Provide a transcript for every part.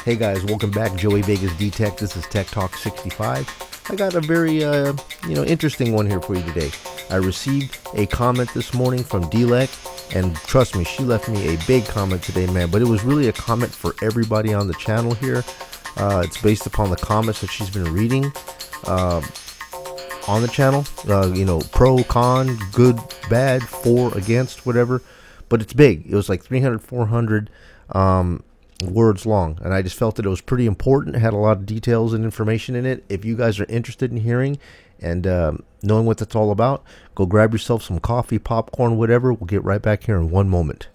Hey guys, welcome back. Joey Vegas D-Tech. This is Tech Talk 65. I got a very interesting one here for you today. I received a comment this morning from Dilek, and trust me, she left me a big comment today, man. But it was really a comment for everybody on the channel here. It's based upon the comments that she's been reading on the channel. Pro, con, good, bad, for, against, whatever. But it's big. It was like 300, 400 words long, and I just felt that it was pretty important. It had a lot of details and information in it. If you guys are interested in hearing and knowing what that's all about, go grab yourself some coffee, popcorn, whatever. We'll get right back here in one moment.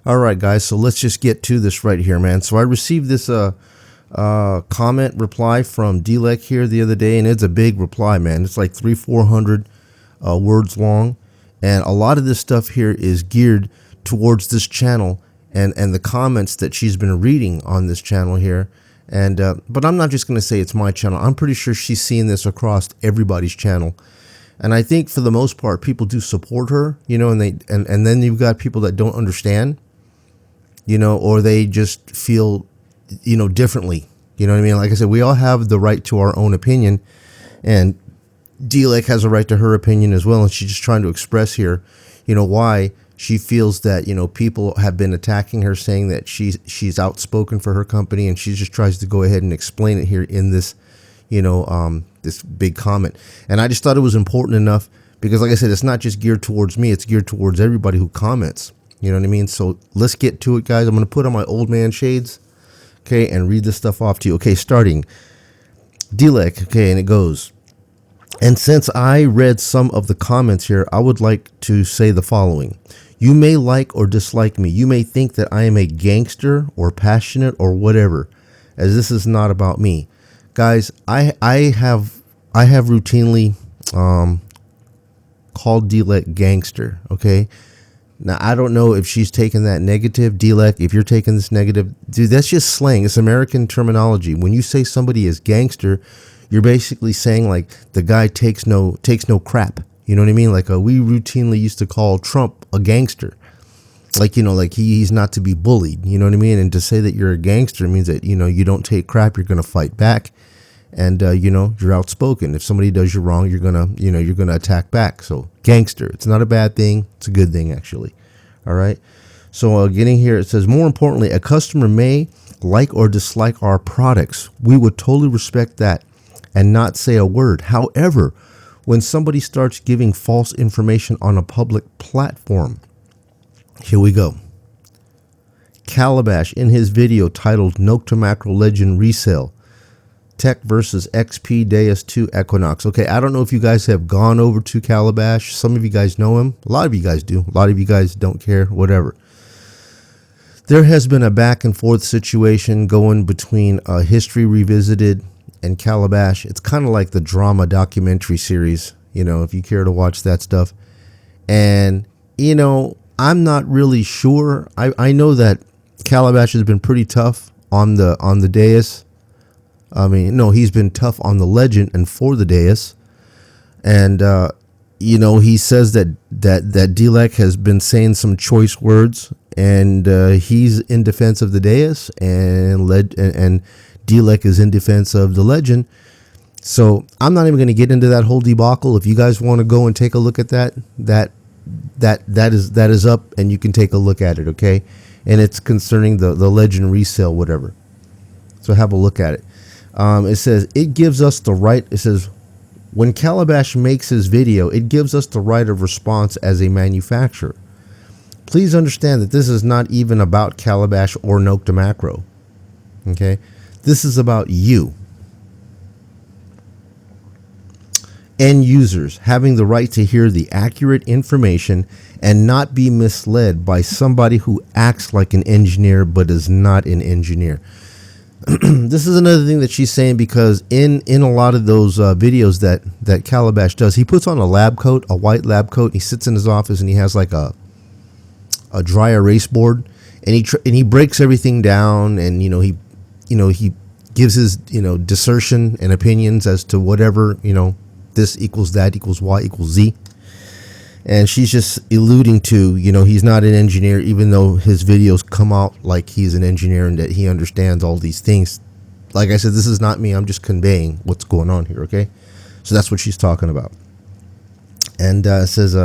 All right, guys, so let's just get to this right here, man. So I received this comment reply from Dilek here the other day, and it's a big reply, man. It's like 300-400 words long, and a lot of this stuff here is geared towards this channel and the comments that she's been reading on this channel here. And but I'm not just going to say it's my channel. I'm pretty sure she's seeing this across everybody's channel, and I think for the most part people do support her, and then you've got people that don't understand, or they just feel differently. You know what I mean? Like I said, we all have the right to our own opinion, and Dilek has a right to her opinion as well. And she's just trying to express here, why she feels that, people have been attacking her, saying that she's outspoken for her company, and she just tries to go ahead and explain it here in this, this big comment. And I just thought it was important enough because, like I said, it's not just geared towards me, it's geared towards everybody who comments. You know what I mean? So let's get to it, guys. I'm going to put on my old man shades, okay, and read this stuff off to you. Okay, starting. Dilek, okay, and it goes. And since I read some of the comments here, I would like to say the following. You may like or dislike me. You may think that I am a gangster or passionate or whatever, as this is not about me. Guys, I have routinely called Dilek gangster, okay? Now, I don't know if she's taking that negative. Dilek, if you're taking this negative, dude, that's just slang. It's American terminology. When you say somebody is gangster, you're basically saying like the guy takes no crap. You know what I mean? Like we routinely used to call Trump a gangster. Like, like he's not to be bullied. You know what I mean? And to say that you're a gangster means that, you don't take crap. You're going to fight back. And, you're outspoken. If somebody does you wrong, you're going to attack back. So gangster, it's not a bad thing. It's a good thing, actually. All right. So getting here, it says, more importantly, a customer may like or dislike our products. We would totally respect that and not say a word. However, when somebody starts giving false information on a public platform, here we go. Calabash in his video titled Nokta Makro Legend Resale. Tech versus XP Deus 2 Equinox. Okay, I don't know if you guys have gone over to Calabash. Some of you guys know him. A lot of you guys do. A lot of you guys don't care, whatever. There has been a back and forth situation going between History Revisited and Calabash. It's kind of like the drama documentary series, if you care to watch that stuff. And, I'm not really sure. I know that Calabash has been pretty tough on the dais. I mean, no, he's been tough on the legend and for the dais. And, he says that Dilek has been saying some choice words, and he's in defense of the dais, and Dilek is in defense of the legend. So I'm not even going to get into that whole debacle. If you guys want to go and take a look at that is up, and you can take a look at it, okay? And it's concerning the legend resale, whatever. So have a look at it. It says, it gives us the right, it says, when Calabash makes his video, it gives us the right of response as a manufacturer. Please understand that this is not even about Calabash or Nokta Makro. Okay? This is about you. End users having the right to hear the accurate information and not be misled by somebody who acts like an engineer but is not an engineer. This is another thing that she's saying, because in a lot of those videos that Calabash does, he puts on a lab coat, a white lab coat. He sits in his office and he has like a dry erase board, and he breaks everything down, and he gives his, dissertation and opinions as to whatever, this equals that equals Y equals Z. And she's just alluding to, he's not an engineer, even though his videos come out like he's an engineer and that he understands all these things. Like I said, this is not me. I'm just conveying what's going on here, okay? So that's what she's talking about. And it says,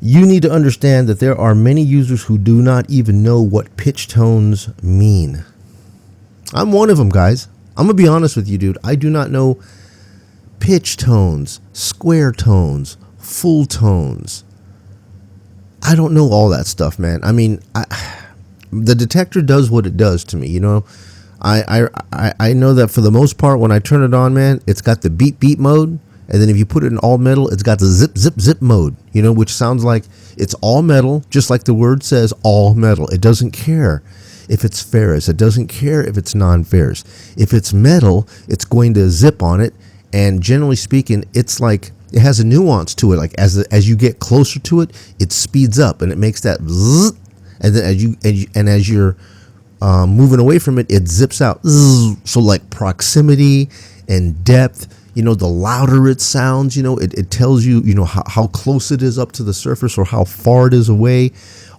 you need to understand that there are many users who do not even know what pitch tones mean. I'm one of them, guys. I'm going to be honest with you, dude. I do not know pitch tones, square tones, full tones. I don't know all that stuff, man. I mean, the detector does what it does to me, I know that for the most part, when I turn it on, man, it's got the beep beep mode. And then if you put it in all metal, it's got the zip zip zip mode, which sounds like it's all metal, just like the word says, all metal. It doesn't care if it's ferrous. It doesn't care if it's non-ferrous. If it's metal, it's going to zip on it. And generally speaking, it's like, it has a nuance to it. Like as you get closer to it, it speeds up and it makes that zzz, and then as you're moving away from it, it zips out. Zzz. So like proximity and depth, the louder it sounds, it tells you, how close it is up to the surface or how far it is away.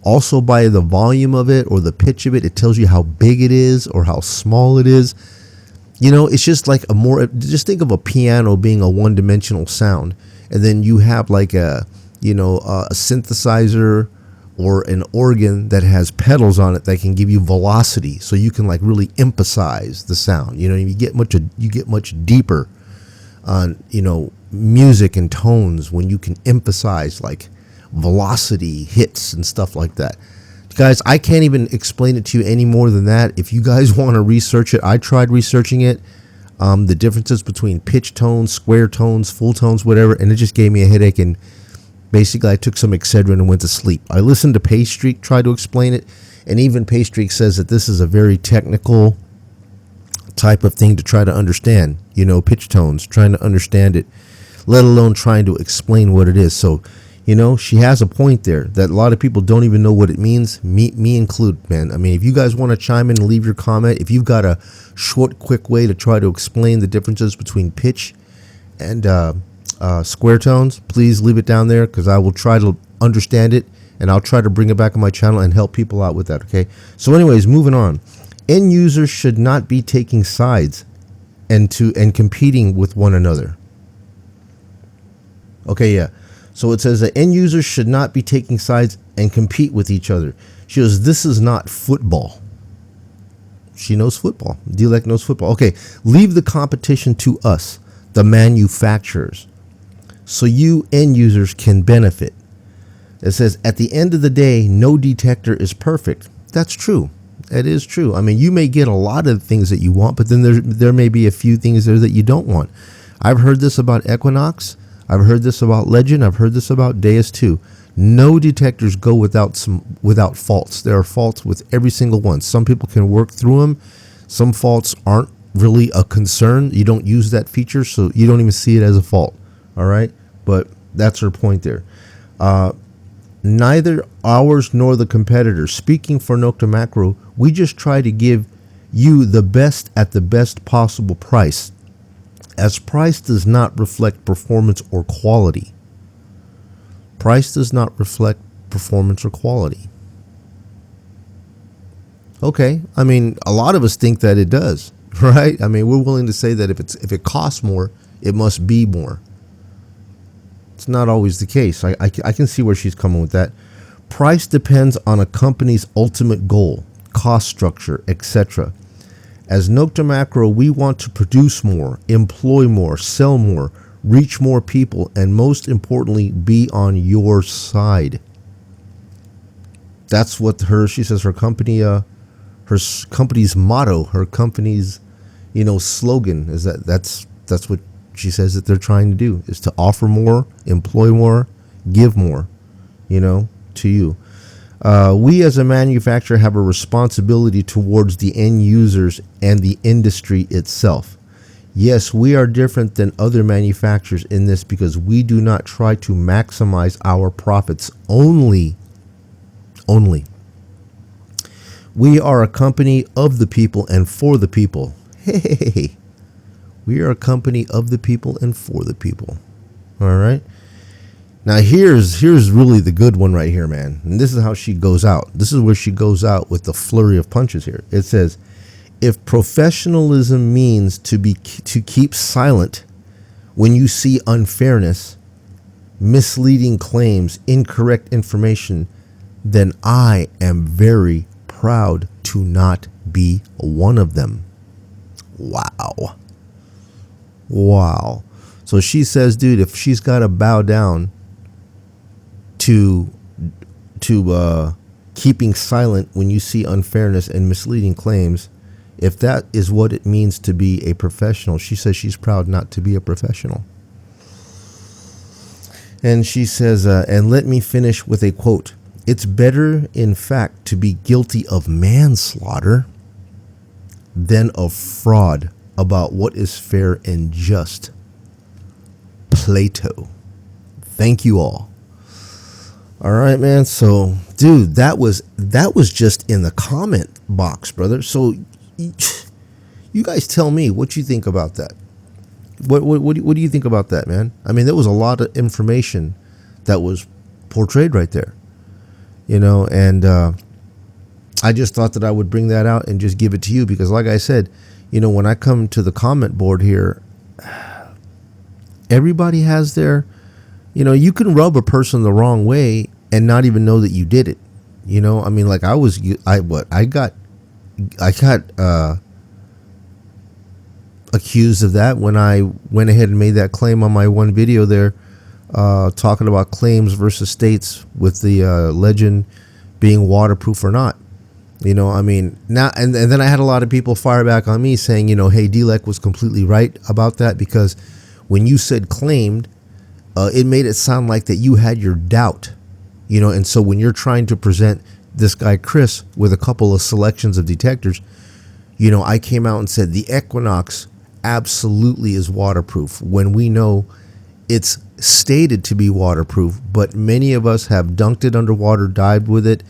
Also by the volume of it or the pitch of it, it tells you how big it is or how small it is. It's just like just think of a piano being a one-dimensional sound. And then you have like a synthesizer or an organ that has pedals on it that can give you velocity. So you can like really emphasize the sound. You get much deeper on, music and tones when you can emphasize like velocity hits and stuff like that. Guys, I can't even explain it to you any more than that. If you guys want to research it, I tried researching it, the differences between pitch tones, square tones, full tones, whatever, and it just gave me a headache, and basically I took some Excedrin and went to sleep. I listened to Paystreak try to explain it, and even Paystreak says that this is a very technical type of thing to try to understand, pitch tones, trying to understand it, let alone trying to explain what it is. So, she has a point there that a lot of people don't even know what it means, me included, man. I mean, if you guys want to chime in and leave your comment, if you've got a short, quick way to try to explain the differences between pitch and square tones, please leave it down there, because I will try to understand it, and I'll try to bring it back on my channel and help people out with that, okay? So anyways, moving on. End users should not be taking sides and competing with one another. Okay, yeah. So it says that end users should not be taking sides and compete with each other. She goes, this is not football. She knows football. Dilek knows football. Okay, leave the competition to us, the manufacturers, so you end users can benefit. It says, at the end of the day, no detector is perfect. That's true. It is true. I mean, you may get a lot of things that you want, but then there may be a few things there that you don't want. I've heard this about Equinox. I've heard this about Legend. I've heard this about Deus 2. No detectors go without faults. There are faults with every single one. Some people can work through them. Some faults aren't really a concern. You don't use that feature, so you don't even see it as a fault. All right? But that's her point there. Neither ours nor the competitors. Speaking for Nokta Makro, we just try to give you the best at the best possible price, as price does not reflect performance or quality. Price does not reflect performance or quality. Okay, I mean, a lot of us think that it does, right? I mean, we're willing to say that if it costs more, it must be more. It's not always the case. I can see where she's coming with that. Price depends on a company's ultimate goal, cost structure, etc. As Nokta Makro, we want to produce more, employ more, sell more, reach more people, and most importantly, be on your side. That's what she says her company, her company's motto, her company's, slogan is that's what she says that they're trying to do, is to offer more, employ more, give more, to you. We as a manufacturer have a responsibility towards the end users and the industry itself. Yes, we are different than other manufacturers in this because we do not try to maximize our profits only. We are a company of the people and for the people. Hey, we are a company of the people and for the people. All right. Now here's really the good one right here, man. And this is how she goes out. This is where she goes out with the flurry of punches here. It says, if professionalism means to keep silent when you see unfairness, misleading claims, incorrect information, then I am very proud to not be one of them. Wow. Wow. So she says, dude, if she's got to bow down to keeping silent when you see unfairness and misleading claims, if that is what it means to be a professional, she says she's proud not to be a professional. And she says, and let me finish with a quote. It's better, in fact, to be guilty of manslaughter than of fraud about what is fair and just. Plato. Thank you all. All right, man. So, dude, that was just in the comment box, brother. So, you guys tell me what you think about that. What do you think about that, man? I mean, there was a lot of information that was portrayed right there, you know, and I just thought that I would bring that out and just give it to you because, like I said, you know, when I come to the comment board here, everybody has their, you know, you can rub a person the wrong way and not even know that you did it. You know, I mean, like I got accused of that when I went ahead and made that claim on my one video there, talking about claims versus states with the legend being waterproof or not. You know, I mean, now and then I had a lot of people fire back on me saying, you know, hey, Dilek was completely right about that because when you said claimed, it made it sound like that you had your doubt, you know, and so when you're trying to present this guy Chris with a couple of selections of detectors, you know, I came out and said the Equinox absolutely is waterproof when we know it's stated to be waterproof, but many of us have dunked it underwater, dived with it,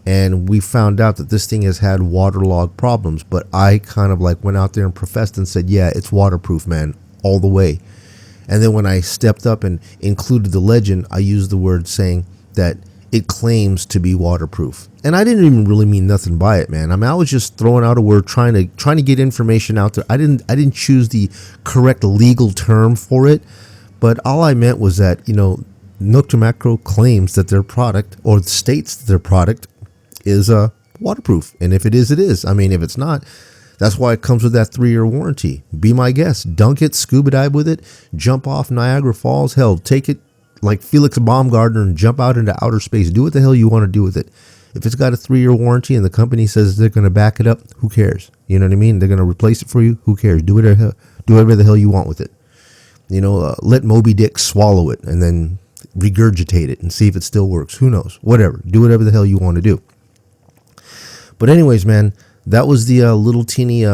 and we found out that this thing has had waterlogged problems. But I kind of like went out there and professed and said, yeah, it's waterproof, man, all the way. And then when I stepped up and included the legend, I used the word saying that it claims to be waterproof. And I didn't even really mean nothing by it, man. I mean, I was just throwing out a word, trying to get information out there. I didn't choose the correct legal term for it, but all I meant was that, you know, Nokta Makro claims that their product, or states that their product, is waterproof. And if it is, it is. I mean, if it's not, that's why it comes with that 3-year warranty. Be my guest. Dunk it, scuba dive with it, jump off Niagara Falls. Hell, take it like Felix Baumgartner and jump out into outer space. Do what the hell you want to do with it. If it's got a 3-year warranty and the company says they're going to back it up, who cares? You know what I mean? They're going to replace it for you. Who cares? Do whatever the hell you want with it. You know, let Moby Dick swallow it and then regurgitate it and see if it still works. Who knows? Whatever. Do whatever the hell you want to do. But anyways, man, that was the little teeny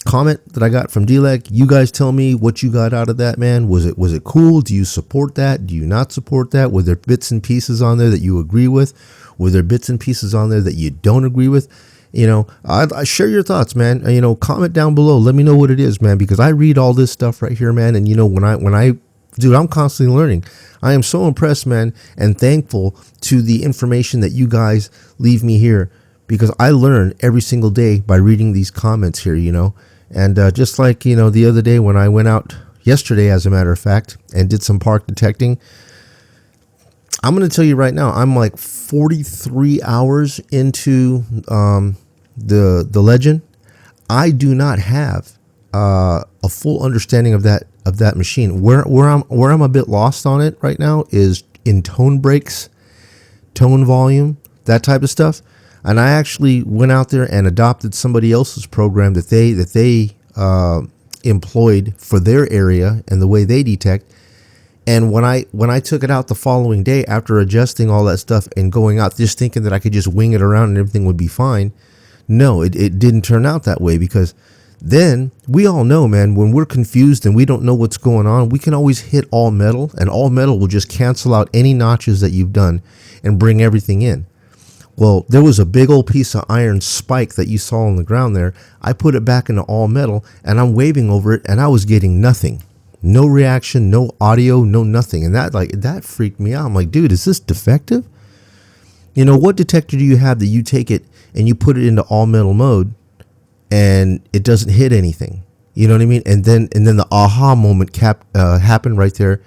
comment that I got from Dilek. You guys tell me what you got out of that, man. Was it cool? Do you support that? Do you not support that? Were there bits and pieces on there that you agree with? Were there bits and pieces on there that you don't agree with? You know, I share your thoughts, man. You know, comment down below. Let me know what it is, man, because I read all this stuff right here, man. And you know, when I dude, I'm constantly learning. I am so impressed, man, and thankful to the information that you guys leave me here, because I learn every single day by reading these comments here, you know. And just like, you know, the other day when I went out yesterday, as a matter of fact, and did some park detecting, I'm going to tell you right now, I'm like 43 hours into the legend. I do not have a full understanding of that machine. Where I'm a bit lost on it right now is in tone breaks, tone volume, that type of stuff. And I actually went out there and adopted somebody else's program that they employed for their area and the way they detect. And when I took it out the following day after adjusting all that stuff and going out just thinking that I could just wing it around and everything would be fine, no, it didn't turn out that way, because then we all know, man, when we're confused and we don't know what's going on, we can always hit all metal, and all metal will just cancel out any notches that you've done and bring everything in. Well, there was a big old piece of iron spike that you saw on the ground there. I put it back into all metal, and I'm waving over it, and I was getting nothing. No reaction, no audio, no nothing. And that freaked me out. I'm like, dude, is this defective? You know, what detector do you have that you take it and you put it into all metal mode and it doesn't hit anything? You know what I mean? And then the aha moment happened right there.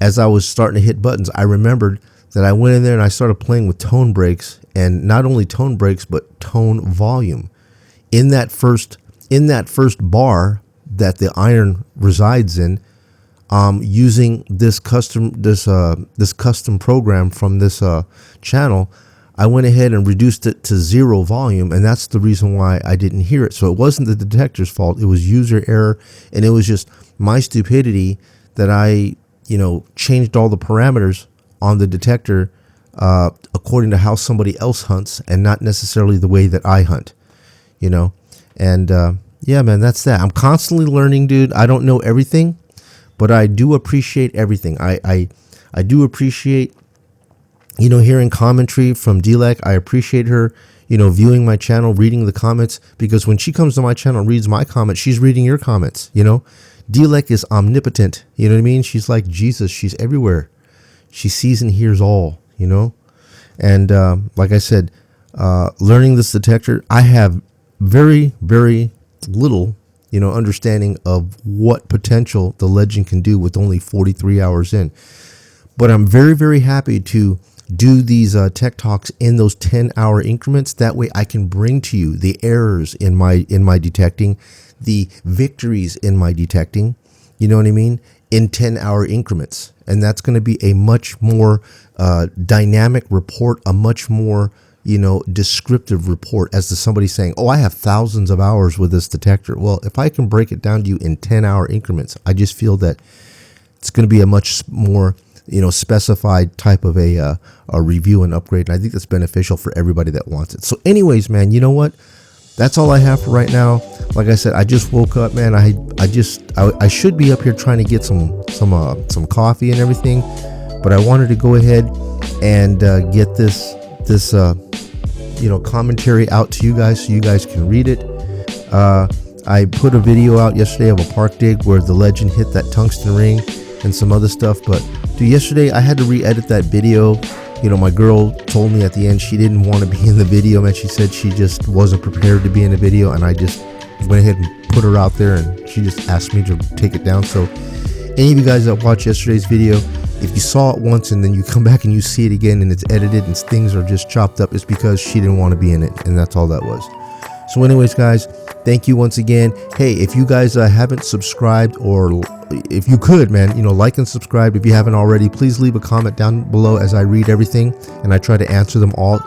As I was starting to hit buttons, I remembered that I went in there and I started playing with tone breaks, and not only tone breaks, but tone volume. In that first bar that the iron resides in, using this custom program from this channel, I went ahead and reduced it to 0 volume, and that's the reason why I didn't hear it. So it wasn't the detector's fault; it was user error, and it was just my stupidity that I, changed all the parameters on the detector according to how somebody else hunts, and not necessarily the way that I hunt. And yeah, man, that's that. I'm constantly learning, dude. I don't know everything, but I do appreciate everything. I do appreciate, hearing commentary from Dilek. I appreciate her, viewing my channel, reading the comments, because when she comes to my channel and reads my comments, she's reading your comments, Dilek is omnipotent, you know what I mean? She's like Jesus. She's everywhere. She sees and hears all, And like I said, learning this detector, I have very, very little, understanding of what potential the Legend can do with only 43 hours in. But I'm very, very happy to do these tech talks in those 10-hour increments. That way I can bring to you the errors in my detecting, the victories in my detecting, you know what I mean, in 10-hour increments. And that's going to be a much more dynamic report, a much more descriptive report, as to somebody saying, oh, I have thousands of hours with this detector. Well, if I can break it down to you in 10-hour increments, I just feel that it's going to be a much more, specified type of a review and upgrade. And I think that's beneficial for everybody that wants it. So anyways, man, you know what? That's all I have for right now. Like I said, I just woke up, man. I should be up here trying to get some coffee and everything, but I wanted to go ahead and get this commentary out to you guys so you guys can read it. I put a video out yesterday of a park dig where the Legend hit that tungsten ring and some other stuff, but dude, yesterday I had to re-edit that video. My girl told me at the end she didn't want to be in the video, man. She said she just wasn't prepared to be in the video, and I just went ahead and put her out there, and she just asked me to take it down. So any of you guys that watched yesterday's video, if you saw it once and then you come back and you see it again and it's edited and things are just chopped up, it's because she didn't want to be in it, and that's all that was. So anyways, guys, thank you once again. Hey, if you guys haven't subscribed, or if you could, man, like and subscribe if you haven't already. Please leave a comment down below, as I read everything and I try to answer them all.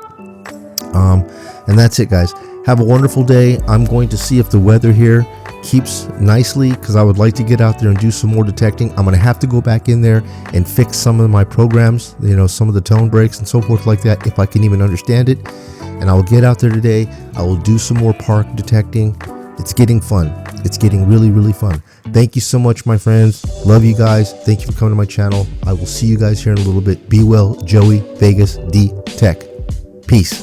And that's it, guys. Have a wonderful day. I'm going to see if the weather here keeps nicely, because I would like to get out there and do some more detecting. I'm going to have to go back in there and fix some of my programs, some of the tone breaks and so forth like that, if I can even understand it. And I will get out there today. I will do some more park detecting. It's getting fun. It's getting really, really fun. Thank you so much, my friends. Love you guys. Thank you for coming to my channel. I will see you guys here in a little bit. Be well, Joey, Vegas, D Tech. Peace.